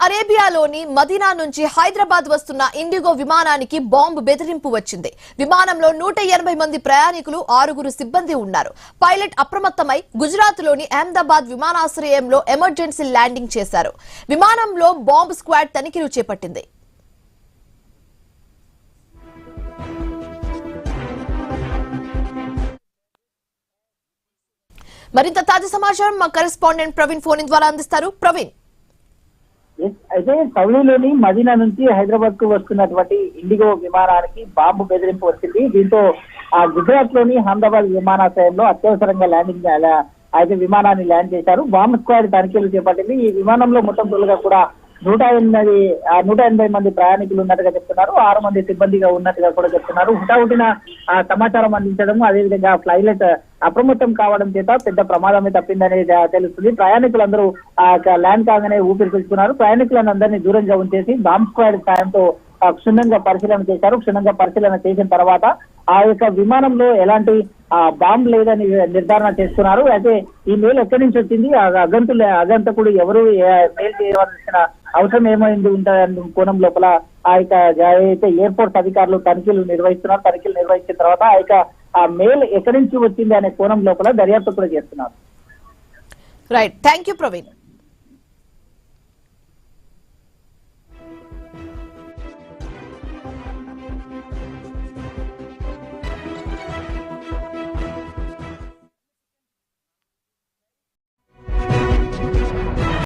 అరేబియాలోని మదీనా నుంచి హైదరాబాద్ వస్తున్న ఇండిగో విమానానికి బాంబు బెదిరింపు వచ్చింది. విమానంలో 180 మంది ప్రయాణికులు 6 సిబ్బంది ఉన్నారు. పైలట్ అప్రమత్తమై గుజరాత్ లోని అహ్మదాబాద్ విమానాశ్రయంలో ఎమర్జెన్సీ ల్యాండింగ్ చేశారు. విమానంలో బాంబు స్క్వాడ్ తనిఖీలు చేపట్టింది. మరింత తాజా సమాచారం మా కరెస్పాండెంట్ ప్రవీణ్ ఫోన్ ద్వారా అందిస్తారు. ప్రవీణ్, అయితే సౌదీలోని మదీనా నుంచి హైదరాబాద్ కు వస్తున్నటువంటి ఇండిగో విమానానికి బాంబు బెదిరింపు వచ్చింది. దీంతో గుజరాత్ లోని అహ్మదాబాద్ విమానాశ్రయంలో అత్యవసరంగా ల్యాండింగ్ అయితే విమానాన్ని ల్యాండ్ చేశారు. బాంబు స్క్వాడ్ తనిఖీలు చేపట్టింది. ఈ విమానంలో మొత్తం తొలుగా కూడా 180 మంది ప్రయాణికులు ఉన్నట్టుగా చెప్తున్నారు. 6 మంది సిబ్బందిగా ఉన్నట్టుగా కూడా చెప్తున్నారు. హుటాహుటిన సమాచారం అందించడం, అదేవిధంగా ఫ్లైట్ అప్రమత్తం కావడం చేత పెద్ద ప్రమాదమే తప్పిందనేది తెలుస్తుంది. ప్రయాణికులందరూ ల్యాండ్ కాగానే ఊపిరి పీల్చుకున్నారు. ప్రయాణికులను అందరినీ దూరంగా ఉంచేసి బాంబ్ స్క్వాడ్ సాయంతో క్షుణ్ణంగా పరిశీలన చేశారు. క్షుణ్ణంగా పరిశీలన చేసిన తర్వాత ఆ యొక్క విమానంలో ఎలాంటి బాంబు లేదని నిర్ధారణ చేస్తున్నారు. అయితే ఈ మెయిల్ ఎక్కడి నుంచి వచ్చింది, అగంతకుడు ఎవరు, మెయిల్ చేయవలసిన అవసరం ఏమైంది ఉంటుందన్న కోణం లోపల ఆ యొక్క అయితే ఎయిర్ ఫోర్స్ అధికారులు తనిఖీలు నిర్వహిస్తున్నారు. తనిఖీలు నిర్వహించిన తర్వాత ఆ యొక్క మెయిల్ ఎక్కడి నుంచి వచ్చింది అనే కోణం లోపల దర్యాప్తు కూడా చేస్తున్నారు. Right, thank you Praveen.